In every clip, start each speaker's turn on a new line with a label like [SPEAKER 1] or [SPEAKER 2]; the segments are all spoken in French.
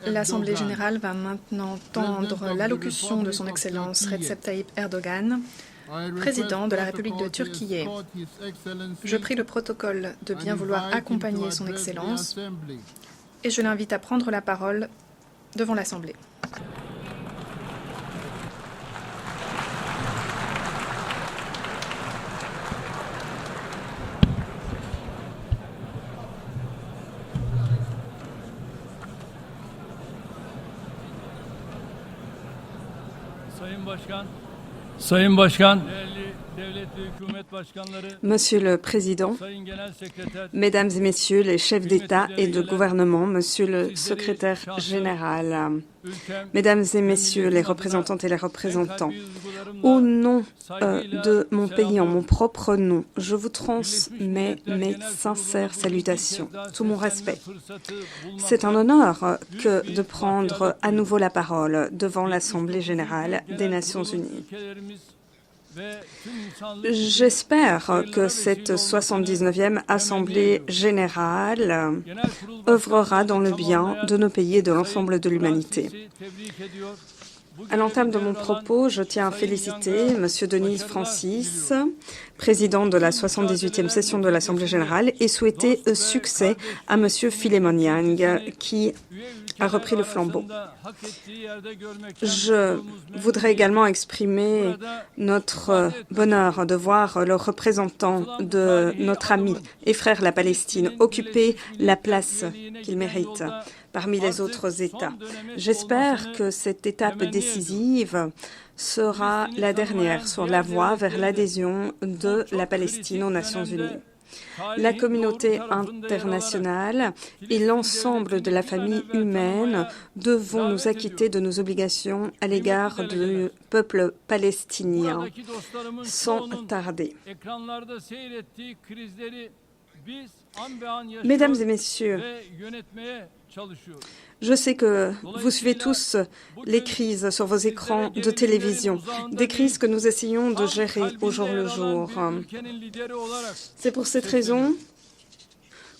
[SPEAKER 1] L'Assemblée générale va maintenant entendre l'allocution de son Excellence Recep Tayyip Erdogan, président de la République de Turquie. Je prie le protocole de bien vouloir accompagner son Excellence et je l'invite à prendre la parole devant l'Assemblée.
[SPEAKER 2] Monsieur le Président, Mesdames et Messieurs les chefs d'État et de gouvernement, Monsieur le Secrétaire général, Mesdames et Messieurs les représentantes et les représentants, au nom de mon pays, en mon propre nom, je vous transmets mes sincères salutations, tout mon respect. C'est un honneur que de prendre à nouveau la parole devant l'Assemblée générale des Nations unies. J'espère que cette 79e Assemblée générale œuvrera dans le bien de nos pays et de l'ensemble de l'humanité. À l'entame de mon propos, je tiens à féliciter M. Denis Francis, président de la 78e session de l'Assemblée générale, et souhaiter succès à M. Philemon Yang, qui a repris le flambeau. Je voudrais également exprimer notre bonheur de voir le représentant de notre ami et frère la Palestine occuper la place qu'il mérite parmi les autres États. J'espère que cette étape décisive sera la dernière sur la voie vers l'adhésion de la Palestine aux Nations unies. La communauté internationale et l'ensemble de la famille humaine devons nous acquitter de nos obligations à l'égard du peuple palestinien sans tarder. Mesdames et messieurs, je sais que vous suivez tous les crises sur vos écrans de télévision, des crises que nous essayons de gérer au jour le jour. C'est pour cette raison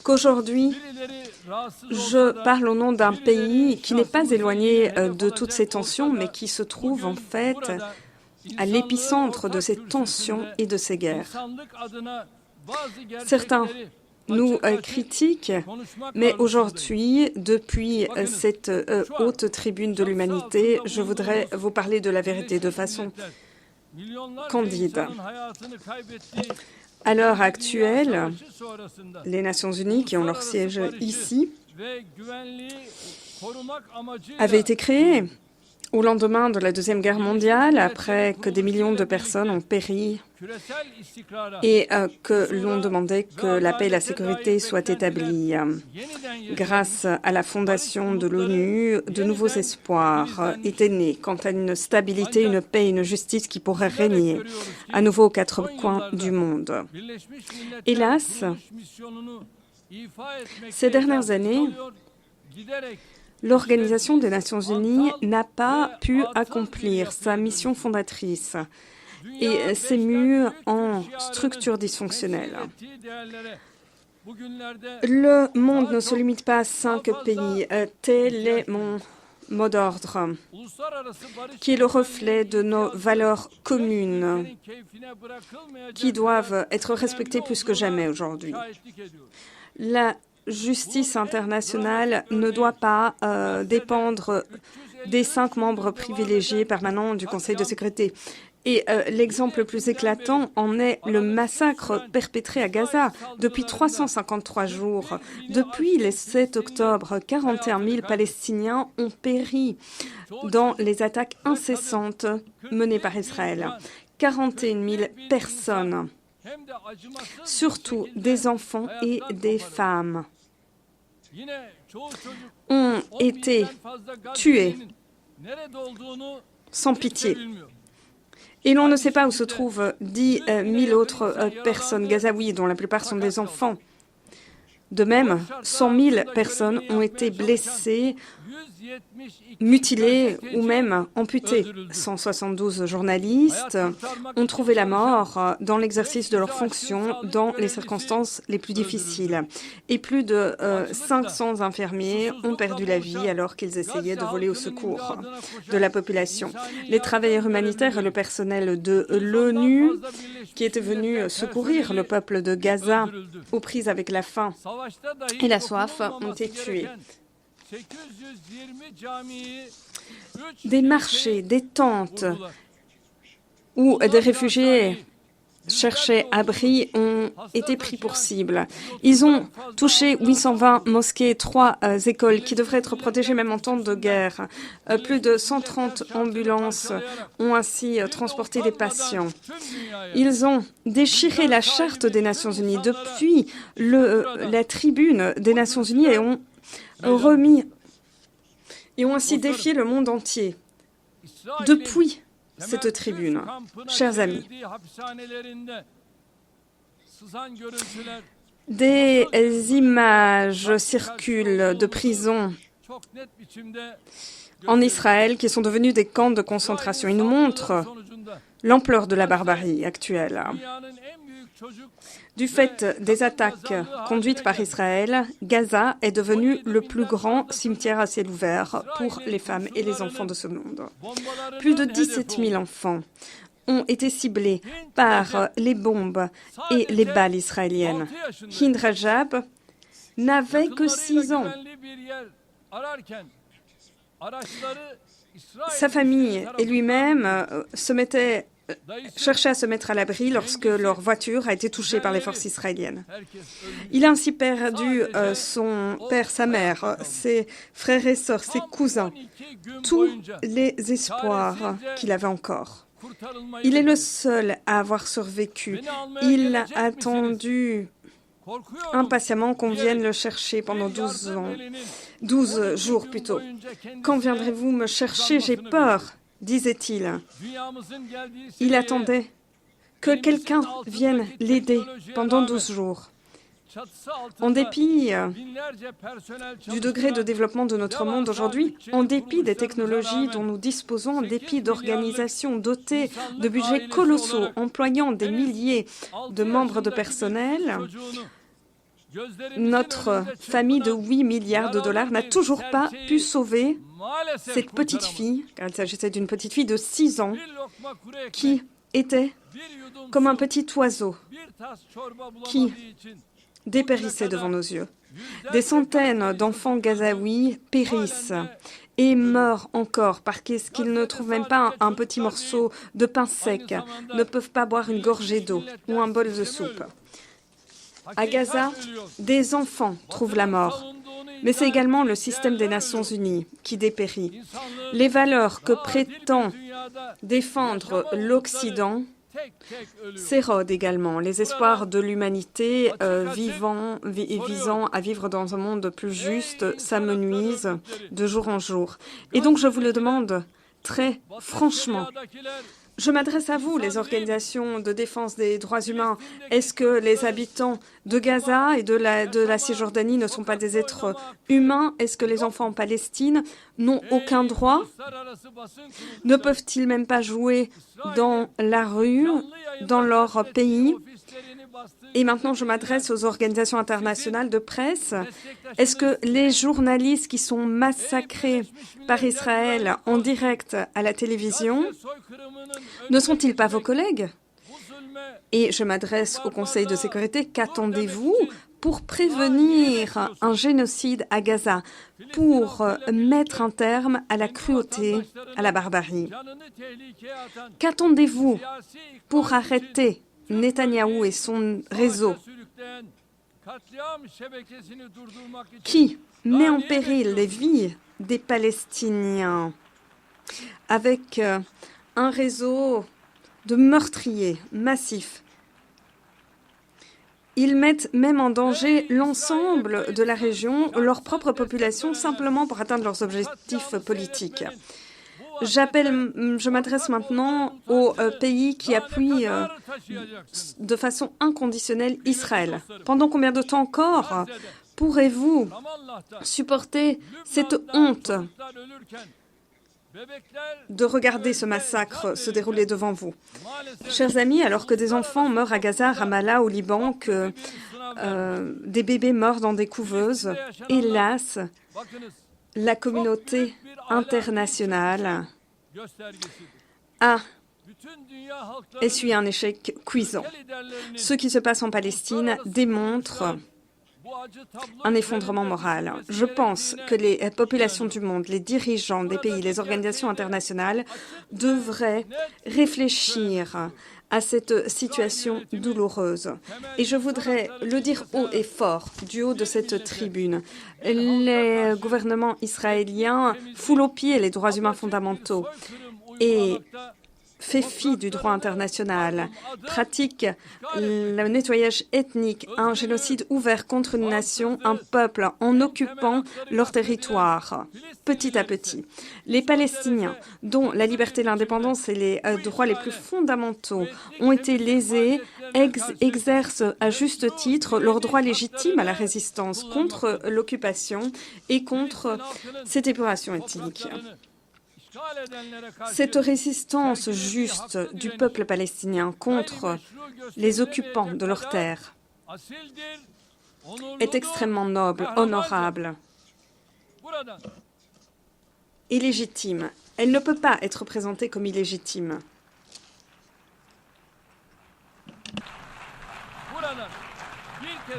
[SPEAKER 2] qu'aujourd'hui, je parle au nom d'un pays qui n'est pas éloigné de toutes ces tensions, mais qui se trouve en fait à l'épicentre de ces tensions et de ces guerres. Certains nous critiquent, mais aujourd'hui, depuis cette haute tribune de l'humanité, je voudrais vous parler de la vérité de façon candide. À l'heure actuelle, les Nations unies, qui ont leur siège ici, avaient été créées au lendemain de la Deuxième Guerre mondiale, après que des millions de personnes ont péri et que l'on demandait que la paix et la sécurité soient établies. Grâce à la fondation de l'ONU, de nouveaux espoirs étaient nés quant à une stabilité, une paix et une justice qui pourraient régner à nouveau aux quatre coins du monde. Hélas, ces dernières années, l'Organisation des Nations unies n'a pas pu accomplir sa mission fondatrice et s'est mue en structure dysfonctionnelle. Le monde ne se limite pas à 5 pays. Tel est mon mot d'ordre, qui est le reflet de nos valeurs communes, qui doivent être respectées plus que jamais aujourd'hui. La justice internationale ne doit pas dépendre des 5 membres privilégiés permanents du Conseil de sécurité. Et l'exemple le plus éclatant en est le massacre perpétré à Gaza depuis 353 jours. Depuis le 7 octobre, 41 000 Palestiniens ont péri dans les attaques incessantes menées par Israël. 41 000 personnes, surtout des enfants et des femmes, ont été tués sans pitié. Et l'on ne sait pas où se trouvent 10 000 autres personnes gazaouis, dont la plupart sont des enfants. De même, 100 000 personnes ont été blessées mutilés ou même amputés. 172 journalistes ont trouvé la mort dans l'exercice de leurs fonctions dans les circonstances les plus difficiles. Et plus de 500 infirmiers ont perdu la vie alors qu'ils essayaient de voler au secours de la population. Les travailleurs humanitaires et le personnel de l'ONU qui étaient venus secourir le peuple de Gaza aux prises avec la faim et la soif ont été tués. Des marchés, des tentes où des réfugiés cherchaient abri ont été pris pour cible. Ils ont touché 820 mosquées, 3 écoles qui devraient être protégées même en temps de guerre. Plus de 130 ambulances ont ainsi transporté des patients. Ils ont déchiré la charte des Nations Unies depuis la tribune des Nations Unies et ont ainsi défié le monde entier. Depuis cette tribune, chers amis, des images circulent de prisons en Israël qui sont devenues des camps de concentration. Ils nous montrent l'ampleur de la barbarie actuelle. Du fait des attaques conduites par Israël, Gaza est devenu le plus grand cimetière à ciel ouvert pour les femmes et les enfants de ce monde. Plus de 17 000 enfants ont été ciblés par les bombes et les balles israéliennes. Hind Rajab n'avait que 6 ans. Sa famille et lui-même cherchaient à se mettre à l'abri lorsque leur voiture a été touchée par les forces israéliennes. Il a ainsi perdu son père, sa mère, ses frères et sœurs, ses cousins, tous les espoirs qu'il avait encore. Il est le seul à avoir survécu. Il a attendu impatiemment qu'on vienne le chercher pendant 12 jours plutôt. « Quand viendrez-vous me chercher? J'ai peur », disait-il. Il attendait que quelqu'un vienne l'aider pendant 12 jours. En dépit du degré de développement de notre monde aujourd'hui, en dépit des technologies dont nous disposons, en dépit d'organisations dotées de budgets colossaux, employant des milliers de membres de personnel, notre famille de 8 milliards de dollars n'a toujours pas pu sauver cette petite fille, car il s'agissait d'une petite fille de 6 ans, qui était comme un petit oiseau qui dépérissait devant nos yeux. Des centaines d'enfants gazaouis périssent et meurent encore parce qu'ils ne trouvent même pas un petit morceau de pain sec, ne peuvent pas boire une gorgée d'eau ou un bol de soupe. À Gaza, des enfants trouvent la mort, mais c'est également le système des Nations Unies qui dépérit. Les valeurs que prétend défendre l'Occident s'érodent également. Les espoirs de l'humanité visant à vivre dans un monde plus juste s'amenuisent de jour en jour. Et donc je vous le demande très franchement. Je m'adresse à vous, les organisations de défense des droits humains. Est-ce que les habitants de Gaza et de la Cisjordanie ne sont pas des êtres humains? Est-ce que les enfants en Palestine n'ont aucun droit? Ne peuvent-ils même pas jouer dans la rue, dans leur pays? Et maintenant, je m'adresse aux organisations internationales de presse. Est-ce que les journalistes qui sont massacrés par Israël en direct à la télévision ne sont-ils pas vos collègues? Et je m'adresse au Conseil de sécurité. Qu'attendez-vous pour prévenir un génocide à Gaza, pour mettre un terme à la cruauté, à la barbarie? Qu'attendez-vous pour arrêter Netanyahou et son réseau qui met en péril les vies des Palestiniens avec un réseau de meurtriers massifs? Ils mettent même en danger l'ensemble de la région, leur propre population, simplement pour atteindre leurs objectifs politiques. Je m'adresse maintenant aux pays qui appuient de façon inconditionnelle Israël. Pendant combien de temps encore Pourrez-vous supporter cette honte de regarder ce massacre se dérouler devant vous? Chers amis, alors que des enfants meurent à Gaza, Ramallah, au Liban, que des bébés meurent dans des couveuses, hélas, la communauté internationale a essuyé un échec cuisant. Ce qui se passe en Palestine démontre un effondrement moral. Je pense que les populations du monde, les dirigeants des pays, les organisations internationales devraient réfléchir à cette situation douloureuse. Et je voudrais le dire haut et fort, du haut de cette tribune. Les gouvernements israéliens foulent aux pieds les droits humains fondamentaux et fait fi du droit international, pratique le nettoyage ethnique, un génocide ouvert contre une nation, un peuple, en occupant leur territoire, petit à petit. Les Palestiniens, dont la liberté, l'indépendance et les droits les plus fondamentaux ont été lésés, exercent à juste titre leur droit légitime à la résistance contre l'occupation et contre cette épuration ethnique. Cette résistance juste du peuple palestinien contre les occupants de leurs terres est extrêmement noble, honorable et légitime. Elle ne peut pas être présentée comme illégitime.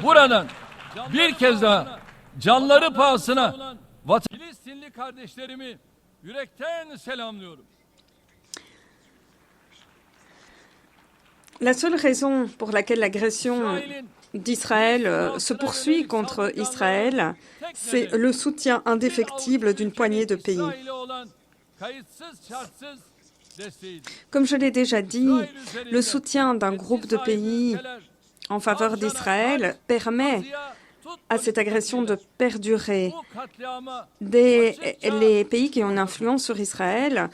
[SPEAKER 3] Buradan bir kez daha canları pahasına Filistinli kardeşlerimi yürekten selamlıyorum.
[SPEAKER 2] La seule raison pour laquelle l'agression d'Israël se poursuit contre Israël, c'est le soutien indéfectible d'une poignée de pays. Comme je l'ai déjà dit, le soutien d'un groupe de pays en faveur d'Israël permet à cette agression de perdurer. Les pays qui ont une influence sur Israël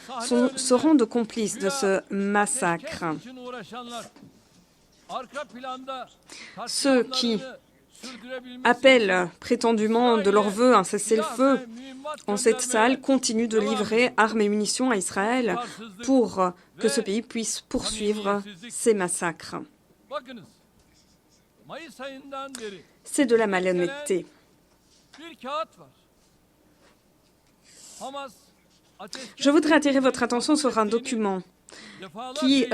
[SPEAKER 2] seront de complices de ce massacre. Ceux qui appellent prétendument de leur vœu un cessez-le-feu en cette salle continuent de livrer armes et munitions à Israël pour que ce pays puisse poursuivre ces massacres. C'est de la malhonnêteté. Je voudrais attirer votre attention sur un document qui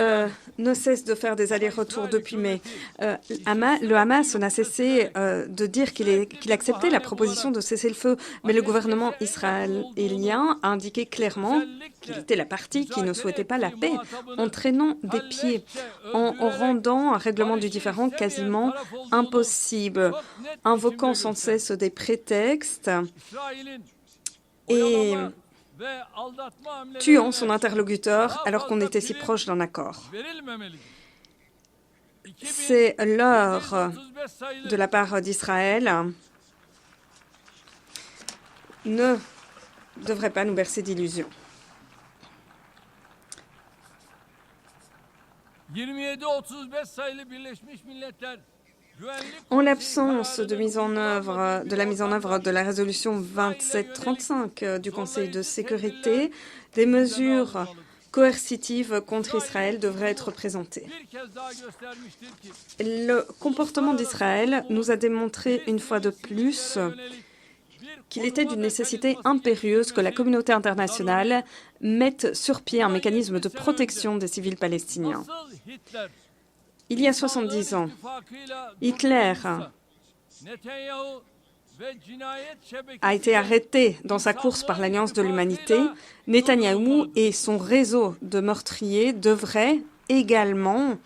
[SPEAKER 2] ne cesse de faire des allers-retours depuis mai. Le Hamas n'a cessé de dire qu'il acceptait la proposition de cessez-le-feu, mais le gouvernement israélien a indiqué clairement qu'il était la partie qui ne souhaitait pas la paix, en traînant des pieds, en rendant un règlement du différend quasiment impossible, invoquant sans cesse des prétextes et tuant son interlocuteur alors qu'on était si proche d'un accord. C'est l'heure de la part d'Israël ne devrait pas nous bercer d'illusions. En l'absence de la mise en œuvre de la résolution 2735 du Conseil de sécurité, des mesures coercitives contre Israël devraient être présentées. Le comportement d'Israël nous a démontré une fois de plus qu'il était d'une nécessité impérieuse que la communauté internationale mette sur pied un mécanisme de protection des civils palestiniens. Il y a 70 ans, Hitler a été arrêté dans sa course par l'Alliance de l'Humanité. Netanyahou et son réseau de meurtriers devraient également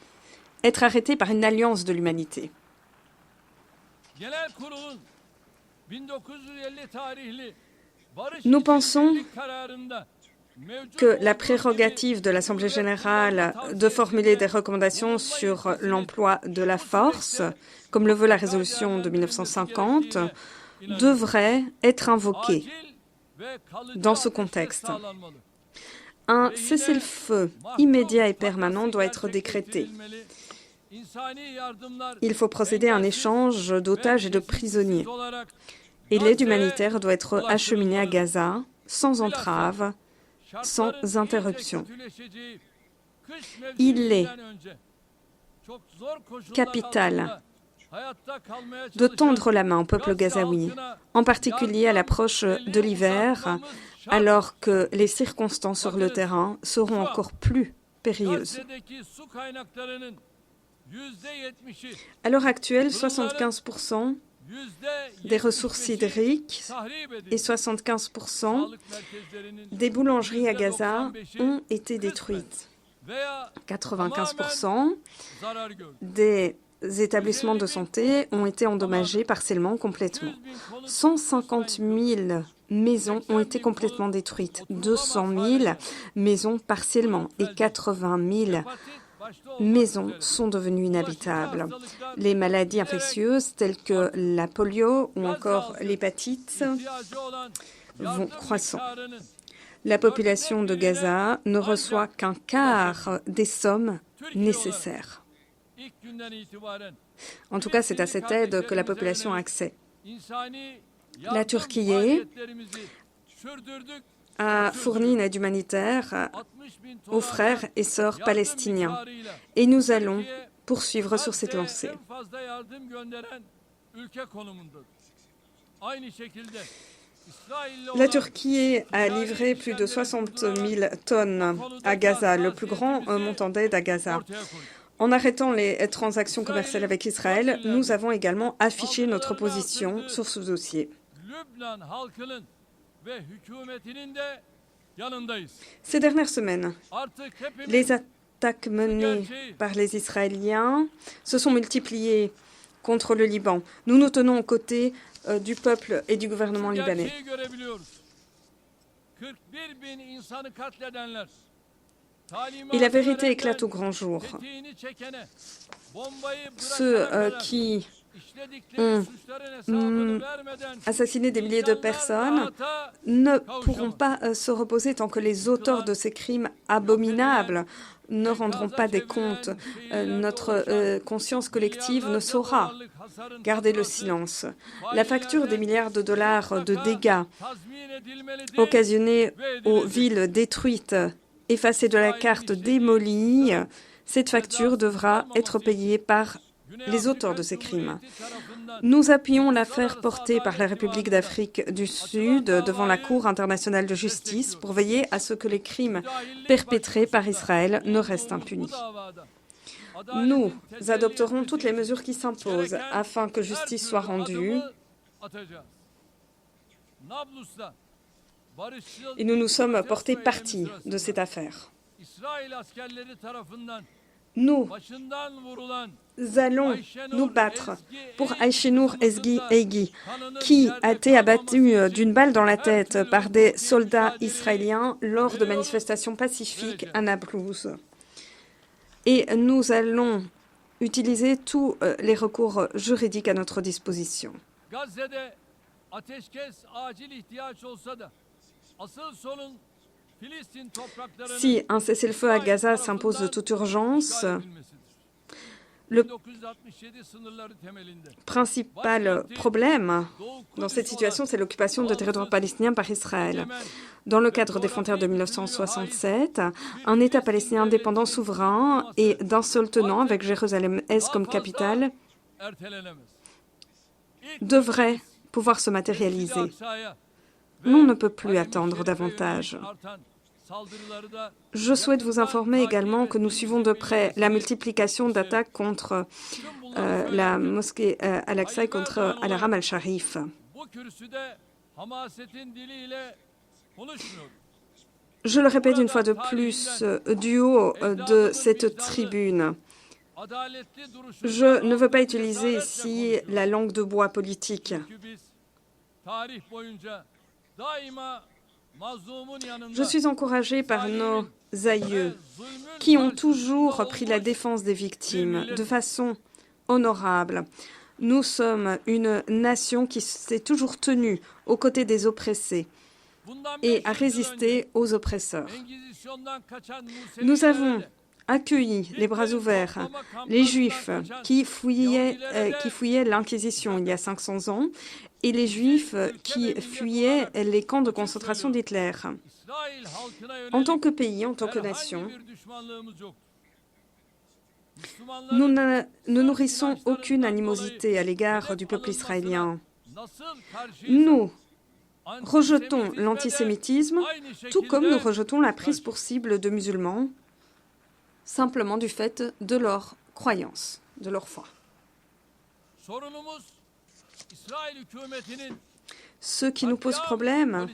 [SPEAKER 2] être arrêtés par une Alliance de l'Humanité. Nous pensons que la prérogative de l'Assemblée générale de formuler des recommandations sur l'emploi de la force, comme le veut la résolution de 1950, devrait être invoquée dans ce contexte. Un cessez-le-feu immédiat et permanent doit être décrété. Il faut procéder à un échange d'otages et de prisonniers. Et l'aide humanitaire doit être acheminée à Gaza sans entrave, sans interruption. Il est capital de tendre la main au peuple gazaoui, en particulier à l'approche de l'hiver, alors que les circonstances sur le terrain seront encore plus périlleuses. À l'heure actuelle, 75% des ressources hydriques et 75% des boulangeries à Gaza ont été détruites. 95% des établissements de santé ont été endommagés partiellement, complètement. 150 000 maisons ont été complètement détruites, 200 000 maisons partiellement et 80 000 maisons sont devenues inhabitables. Les maladies infectieuses telles que la polio ou encore l'hépatite vont croissant. La population de Gaza ne reçoit qu'un quart des sommes nécessaires. En tout cas, c'est à cette aide que la population a accès. La Turquie a fourni une aide humanitaire aux frères et sœurs palestiniens. Et nous allons poursuivre sur cette lancée. La Turquie a livré plus de 60 000 tonnes à Gaza, le plus grand montant d'aide à Gaza. En arrêtant les transactions commerciales avec Israël, nous avons également affiché notre position sur ce dossier. Ces dernières semaines, les attaques menées par les Israéliens se sont multipliées contre le Liban. Nous nous tenons aux côtés du peuple et du gouvernement libanais. Et la vérité éclate au grand jour. Ceux qui ont assassiné des milliers de personnes ne pourront pas se reposer tant que les auteurs de ces crimes abominables ne rendront pas des comptes. Notre conscience collective ne saura garder le silence. La facture des milliards de dollars de dégâts occasionnés aux villes détruites, effacées de la carte, démolies, cette facture devra être payée par les auteurs de ces crimes. Nous appuyons l'affaire portée par la République d'Afrique du Sud devant la Cour internationale de justice pour veiller à ce que les crimes perpétrés par Israël ne restent impunis. Nous adopterons toutes les mesures qui s'imposent afin que justice soit rendue. Et nous nous sommes portés partie de cette affaire. Nous allons nous battre pour Ayşenur Ezgi Eygi, qui a été abattu d'une balle dans la tête par des soldats israéliens lors de manifestations pacifiques à Naplouse. Et nous allons utiliser tous les recours juridiques à notre disposition. Si un cessez-le-feu à Gaza s'impose de toute urgence, le principal problème dans cette situation, c'est l'occupation de territoires palestiniens par Israël. Dans le cadre des frontières de 1967, un État palestinien indépendant souverain et d'un seul tenant, avec Jérusalem-Est comme capitale, devrait pouvoir se matérialiser. On ne peut plus attendre davantage. Je souhaite vous informer également que nous suivons de près la multiplication d'attaques contre la mosquée Al-Aqsa et contre Al-Haram al-Sharif. Je le répète une fois de plus du haut de cette tribune. Je ne veux pas utiliser ici la langue de bois politique. Je suis encouragée par nos aïeux qui ont toujours pris la défense des victimes de façon honorable. Nous sommes une nation qui s'est toujours tenue aux côtés des oppressés et a résisté aux oppresseurs. Nous avons accueilli les bras ouverts les Juifs qui fouillaient l'Inquisition il y a 500 ans et les Juifs qui fuyaient les camps de concentration d'Hitler. En tant que pays, en tant que nation, nous ne nourrissons aucune animosité à l'égard du peuple israélien. Nous rejetons l'antisémitisme, tout comme nous rejetons la prise pour cible de musulmans, simplement du fait de leur croyance, de leur foi. Ce qui nous pose problème,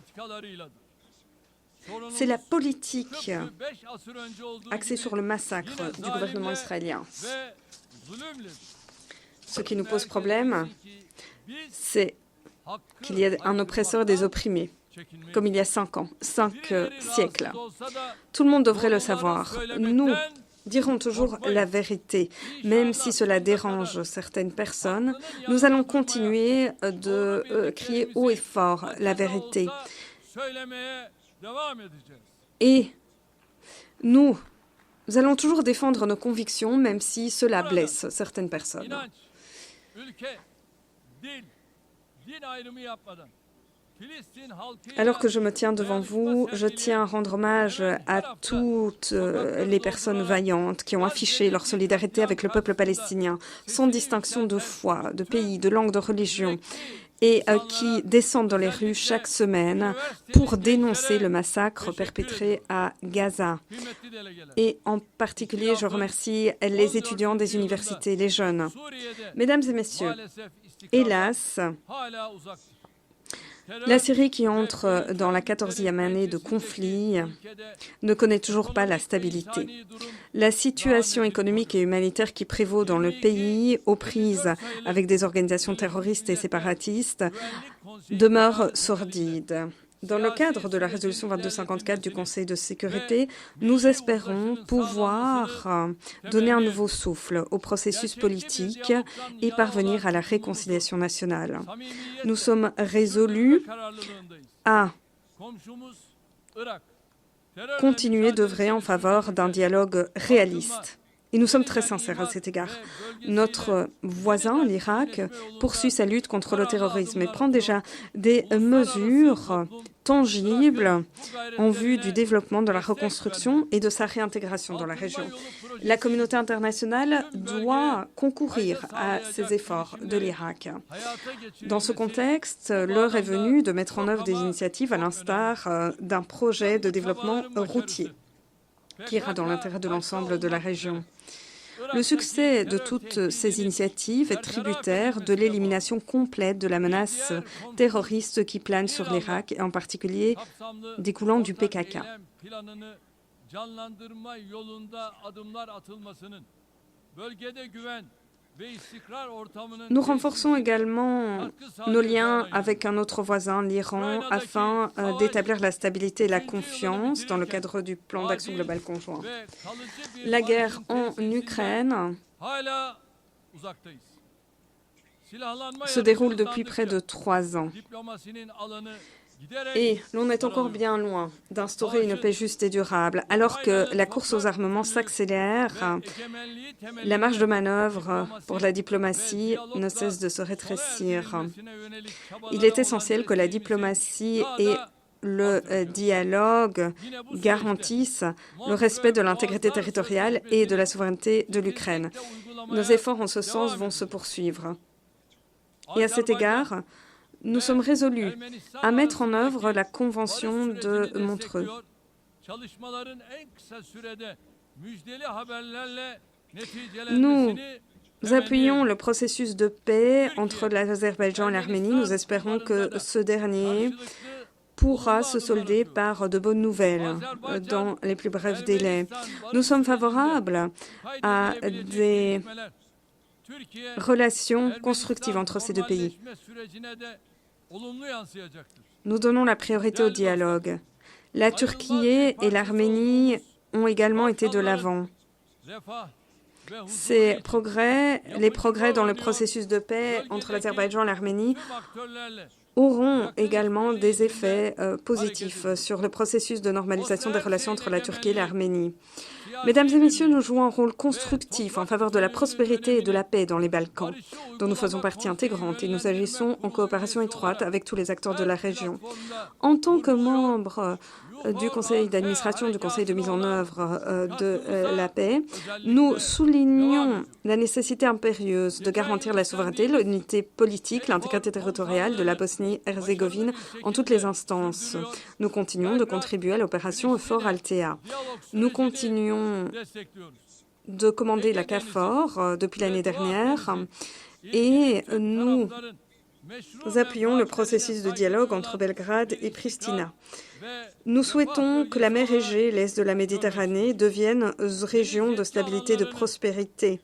[SPEAKER 2] c'est la politique axée sur le massacre du gouvernement israélien. Ce qui nous pose problème, c'est qu'il y a un oppresseur des opprimés, comme il y a 5 siècles. Tout le monde devrait le savoir. Nous dirons toujours la vérité, même si cela dérange certaines personnes. Nous allons continuer de crier haut et fort la vérité. Et nous allons toujours défendre nos convictions, même si cela blesse certaines personnes. Alors que je me tiens devant vous, je tiens à rendre hommage à toutes les personnes vaillantes qui ont affiché leur solidarité avec le peuple palestinien, sans distinction de foi, de pays, de langue, de religion, et qui descendent dans les rues chaque semaine pour dénoncer le massacre perpétré à Gaza. Et en particulier, je remercie les étudiants des universités, les jeunes. Mesdames et messieurs, hélas, la Syrie, qui entre dans la 14e année de conflit, ne connaît toujours pas la stabilité. La situation économique et humanitaire qui prévaut dans le pays, aux prises avec des organisations terroristes et séparatistes, demeure sordide. Dans le cadre de la résolution 2254 du Conseil de sécurité, nous espérons pouvoir donner un nouveau souffle au processus politique et parvenir à la réconciliation nationale. Nous sommes résolus à continuer d'œuvrer en faveur d'un dialogue réaliste. Et nous sommes très sincères à cet égard. Notre voisin, l'Irak, poursuit sa lutte contre le terrorisme et prend déjà des mesures tangibles en vue du développement de la reconstruction et de sa réintégration dans la région. La communauté internationale doit concourir à ces efforts de l'Irak. Dans ce contexte, l'heure est venue de mettre en œuvre des initiatives à l'instar d'un projet de développement routier qui ira dans l'intérêt de l'ensemble de la région. Le succès de toutes ces initiatives est tributaire de l'élimination complète de la menace terroriste qui plane sur l'Irak, et en particulier découlant du PKK. Nous renforçons également nos liens avec un autre voisin, l'Iran, afin d'établir la stabilité et la confiance dans le cadre du plan d'action global conjoint. La guerre en Ukraine se déroule depuis près de 3 ans. Et l'on est encore bien loin d'instaurer une paix juste et durable. Alors que la course aux armements s'accélère, la marge de manœuvre pour la diplomatie ne cesse de se rétrécir. Il est essentiel que la diplomatie et le dialogue garantissent le respect de l'intégrité territoriale et de la souveraineté de l'Ukraine. Nos efforts en ce sens vont se poursuivre. Et à cet égard, nous sommes résolus à mettre en œuvre la Convention de Montreux. Nous appuyons le processus de paix entre l'Azerbaïdjan et l'Arménie. Nous espérons que ce dernier pourra se solder par de bonnes nouvelles dans les plus brefs délais. Nous sommes favorables à des relations constructives entre ces deux pays. Nous donnons la priorité au dialogue. La Turquie et l'Arménie ont également été de l'avant. Les progrès dans le processus de paix entre l'Azerbaïdjan et l'Arménie auront également des effets positifs sur le processus de normalisation des relations entre la Turquie et l'Arménie. Mesdames et messieurs, nous jouons un rôle constructif en faveur de la prospérité et de la paix dans les Balkans, dont nous faisons partie intégrante et nous agissons en coopération étroite avec tous les acteurs de la région. En tant que membre du conseil d'administration, du conseil de mise en œuvre de la paix, nous soulignons la nécessité impérieuse de garantir la souveraineté, l'unité politique, l'intégrité territoriale de la Bosnie-Herzégovine en toutes les instances. Nous continuons de contribuer à l'opération EUFOR Althea. Nous continuons de commander la KFOR depuis l'année dernière et nous appuyons le processus de dialogue entre Belgrade et Pristina. Nous souhaitons que la mer Égée, l'est de la Méditerranée, devienne région de stabilité et de prospérité,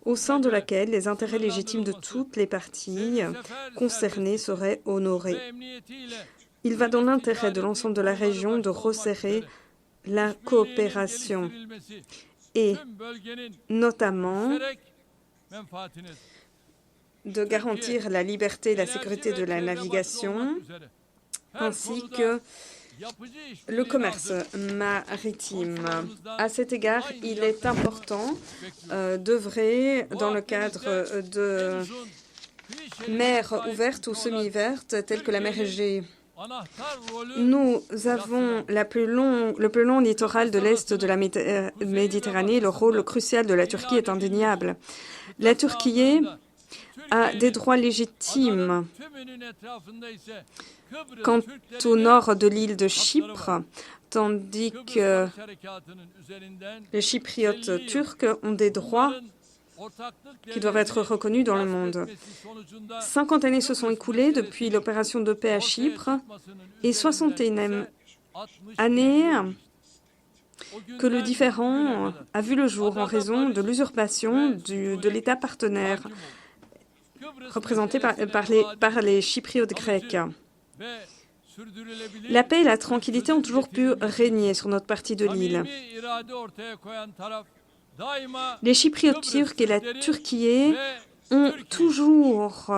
[SPEAKER 2] au sein de laquelle les intérêts légitimes de toutes les parties concernées seraient honorés. Il va dans l'intérêt de l'ensemble de la région de resserrer la coopération et notamment de garantir la liberté et la sécurité de la navigation ainsi que le commerce maritime. À cet égard, il est important d'œuvrer dans le cadre de mers ouvertes ou semi-ouvertes telles que la mer Égée. Nous avons le plus long littoral de l'Est de la Méditerranée. Le rôle crucial de la Turquie est indéniable. La Turquie a des droits légitimes quant au nord de l'île de Chypre, tandis que les Chypriotes turcs ont des droits qui doivent être reconnus dans le monde. 50 années se sont écoulées depuis l'opération de paix à Chypre et 61e année que le différend a vu le jour en raison de l'usurpation de l'État partenaire représenté par les Chypriotes grecs. La paix et la tranquillité ont toujours pu régner sur notre partie de l'île. Les Chypriotes turcs et la Turquie ont toujours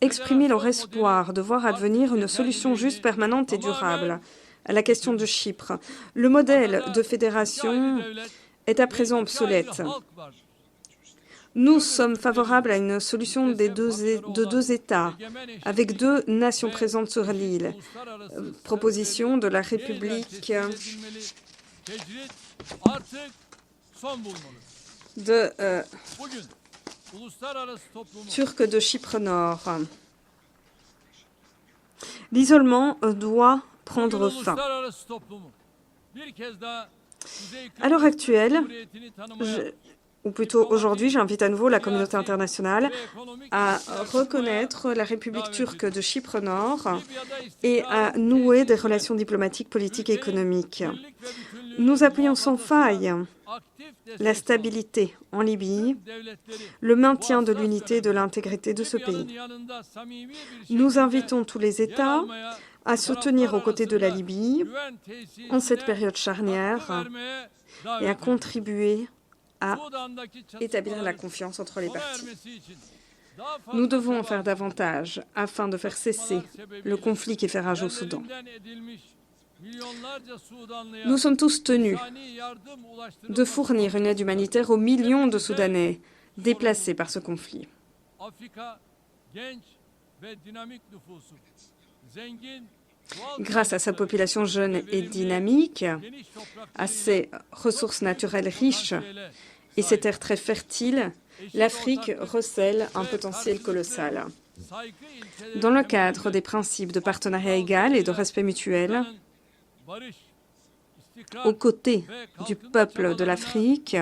[SPEAKER 2] exprimé leur espoir de voir advenir une solution juste, permanente et durable à la question de Chypre. Le modèle de fédération est à présent obsolète. Nous sommes favorables à une solution de deux États, avec deux nations présentes sur l'île. Proposition de la République turque de Chypre Nord. L'isolement doit prendre fin. À l'heure actuelle, ou plutôt aujourd'hui, j'invite à nouveau la communauté internationale à reconnaître la République turque de Chypre Nord et à nouer des relations diplomatiques, politiques et économiques. Nous appuyons sans faille la stabilité en Libye, le maintien de l'unité et de l'intégrité de ce pays. Nous invitons tous les États à se tenir aux côtés de la Libye en cette période charnière et à contribuer à établir la confiance entre les parties. Nous devons en faire davantage afin de faire cesser le conflit qui fait rage au Soudan. Nous sommes tous tenus de fournir une aide humanitaire aux millions de Soudanais déplacés par ce conflit. Grâce à sa population jeune et dynamique, à ses ressources naturelles riches et ses terres très fertiles, l'Afrique recèle un potentiel colossal. Dans le cadre des principes de partenariat égal et de respect mutuel, aux côtés du peuple de l'Afrique,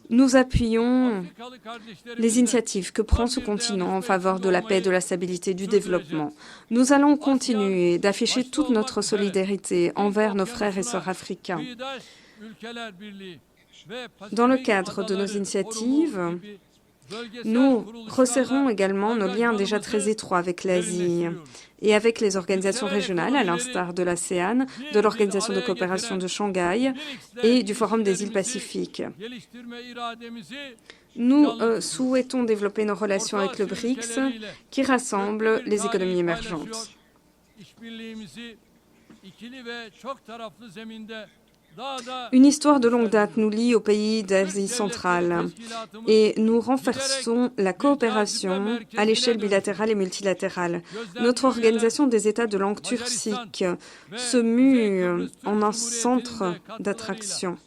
[SPEAKER 2] nous appuyons les initiatives que prend ce continent en faveur de la paix, de la stabilité et du développement. Nous allons continuer d'afficher toute notre solidarité envers nos frères et sœurs africains. Dans le cadre de nos initiatives, nous resserrons également nos liens déjà très étroits avec l'Asie et avec les organisations régionales, à l'instar de l'ASEAN, de l'Organisation de coopération de Shanghai et du Forum des îles Pacifiques. Nous souhaitons développer nos relations avec le BRICS, qui rassemble les économies émergentes. Une histoire de longue date nous lie aux pays d'Asie centrale et nous renforçons la coopération à l'échelle bilatérale et multilatérale. Notre organisation des États de langue turcique se mue en un centre d'attraction.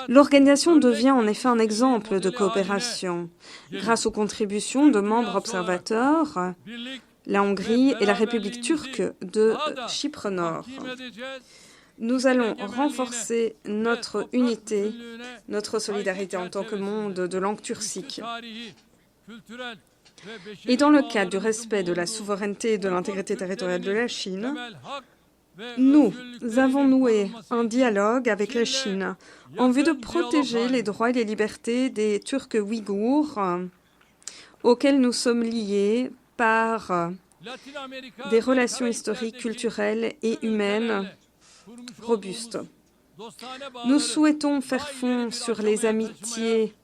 [SPEAKER 2] L'organisation devient en effet un exemple de coopération grâce aux contributions de membres observateurs, la Hongrie et la République turque de Chypre Nord. Nous allons renforcer notre unité, notre solidarité en tant que monde de langue turcique. Et dans le cadre du respect de la souveraineté et de l'intégrité territoriale de la Chine, nous avons noué un dialogue avec la Chine en vue de protéger les droits et les libertés des Turcs ouïghours auxquels nous sommes liés par des relations historiques, culturelles et humaines robustes. Nous souhaitons faire fond sur les amitiés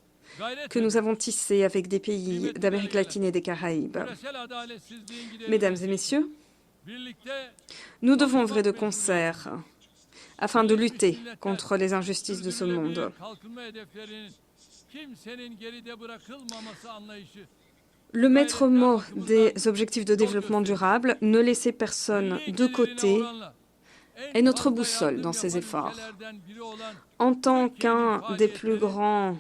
[SPEAKER 2] que nous avons tissées avec des pays d'Amérique latine et des Caraïbes. Mesdames et messieurs, nous devons œuvrer de concert afin de lutter contre les injustices de ce monde. Le maître mot des objectifs de développement durable, ne laisser personne de côté, est notre boussole dans ces efforts. En tant qu'un des plus grands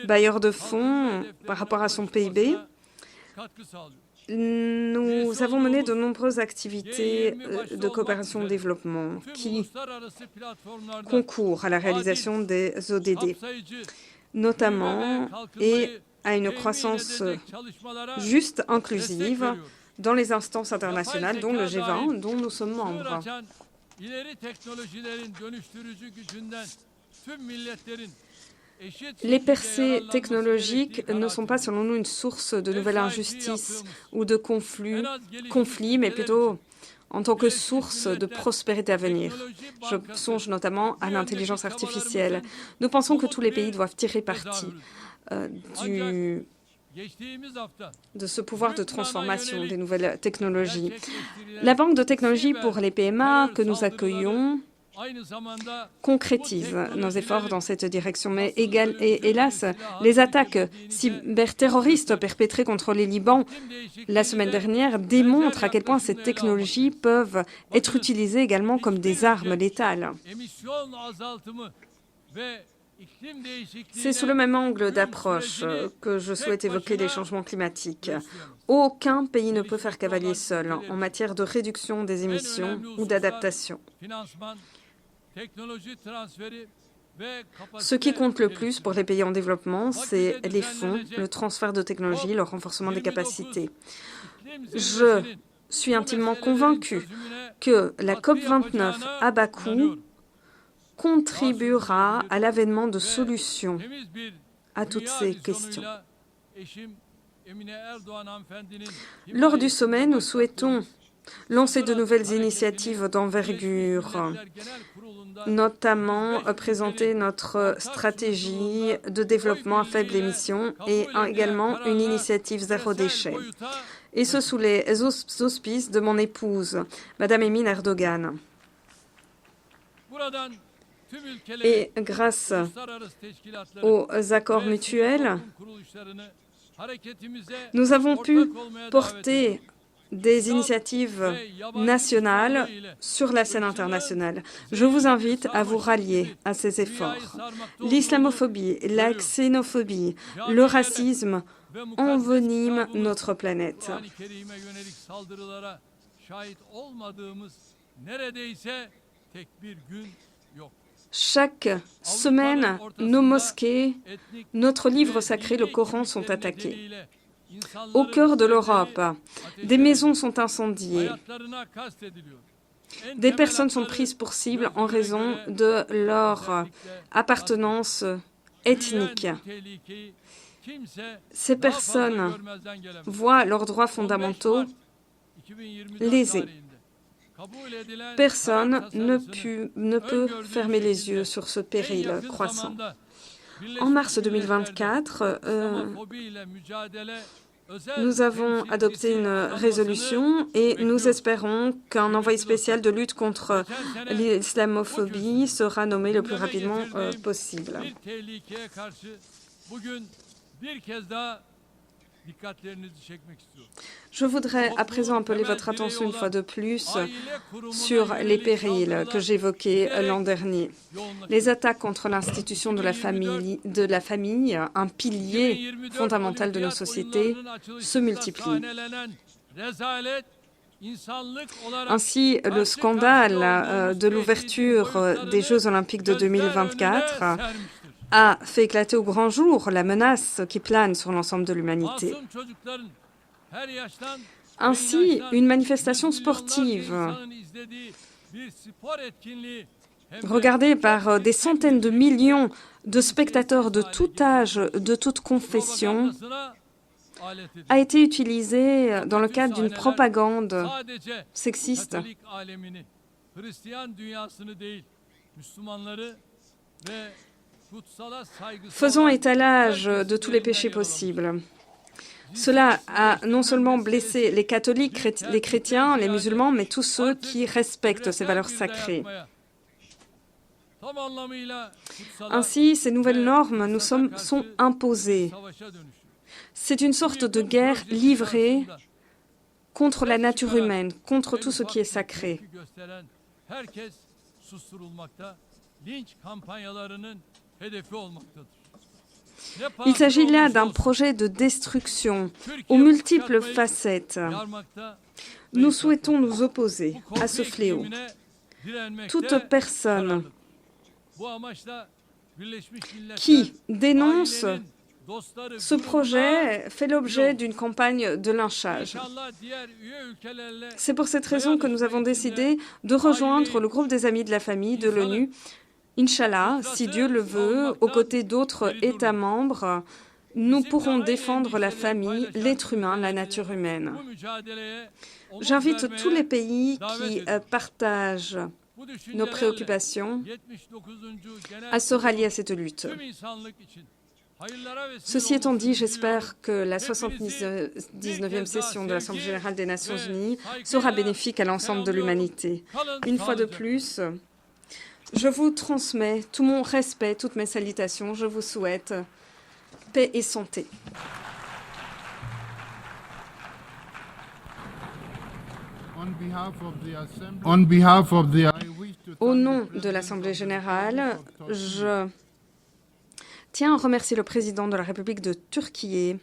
[SPEAKER 2] bailleurs de fonds par rapport à son PIB, nous avons mené de nombreuses activités de coopération au développement qui concourent à la réalisation des ODD, notamment et à une croissance juste, inclusive, dans les instances internationales, dont le G20, dont nous sommes membres. Les percées technologiques ne sont pas, selon nous, une source de nouvelles injustices ou de conflits, mais plutôt en tant que source de prospérité à venir. Je songe notamment à l'intelligence artificielle. Nous pensons que tous les pays doivent tirer parti de ce pouvoir de transformation des nouvelles technologies. La Banque de technologie pour les PMA que nous accueillons concrétise nos efforts dans cette direction. Mais hélas, les attaques cyberterroristes perpétrées contre les Libans la semaine dernière démontrent à quel point ces technologies peuvent être utilisées également comme des armes létales. C'est sous le même angle d'approche que je souhaite évoquer les changements climatiques. Aucun pays ne peut faire cavalier seul en matière de réduction des émissions ou d'adaptation. Ce qui compte le plus pour les pays en développement, c'est les fonds, le transfert de technologies, le renforcement des capacités. Je suis intimement convaincu que la COP29 à Bakou contribuera à l'avènement de solutions à toutes ces questions. Lors du sommet, nous souhaitons lancer de nouvelles initiatives d'envergure, notamment présenter notre stratégie de développement à faible émission et également une initiative zéro déchet. Et ce sous les auspices de mon épouse, Madame Emin Erdogan. Et grâce aux accords mutuels, nous avons pu porter des initiatives nationales sur la scène internationale. Je vous invite à vous rallier à ces efforts. L'islamophobie, la xénophobie, le racisme enveniment notre planète. Chaque semaine, nos mosquées, notre livre sacré, le Coran, sont attaqués. Au cœur de l'Europe, des maisons sont incendiées. Des personnes sont prises pour cible en raison de leur appartenance ethnique. Ces personnes voient leurs droits fondamentaux lésés. Personne ne peut fermer les yeux sur ce péril croissant. En mars 2024, nous avons adopté une résolution et nous espérons qu'un envoyé spécial de lutte contre l'islamophobie sera nommé le plus rapidement possible. Je voudrais à présent appeler votre attention une fois de plus sur les périls que j'évoquais l'an dernier. Les attaques contre l'institution de la famille, un pilier fondamental de nos sociétés, se multiplient. Ainsi, le scandale de l'ouverture des Jeux olympiques de 2024 a fait éclater au grand jour la menace qui plane sur l'ensemble de l'humanité. Ainsi, une manifestation sportive regardée par des centaines de millions de spectateurs de tout âge, de toute confession, a été utilisée dans le cadre d'une propagande sexiste. Faisons étalage de tous les péchés possibles. Cela a non seulement blessé les catholiques, les chrétiens, les musulmans, mais tous ceux qui respectent ces valeurs sacrées. Ainsi, ces nouvelles normes nous sont imposées. C'est une sorte de guerre livrée contre la nature humaine, contre tout ce qui est sacré. Il s'agit là d'un projet de destruction aux multiples facettes. Nous souhaitons nous opposer à ce fléau. Toute personne qui dénonce ce projet fait l'objet d'une campagne de lynchage. C'est pour cette raison que nous avons décidé de rejoindre le groupe des Amis de la Famille de l'ONU. Inch'Allah, si Dieu le veut, aux côtés d'autres États membres, nous pourrons défendre la famille, l'être humain, la nature humaine. J'invite tous les pays qui partagent nos préoccupations à se rallier à cette lutte. Ceci étant dit, j'espère que la 79e session de l'Assemblée générale des Nations unies sera bénéfique à l'ensemble de l'humanité. Une fois de plus, je vous transmets tout mon respect, toutes mes salutations. Je vous souhaite paix et santé. Au nom de l'Assemblée générale, je tiens à remercier le président de la République de Turquie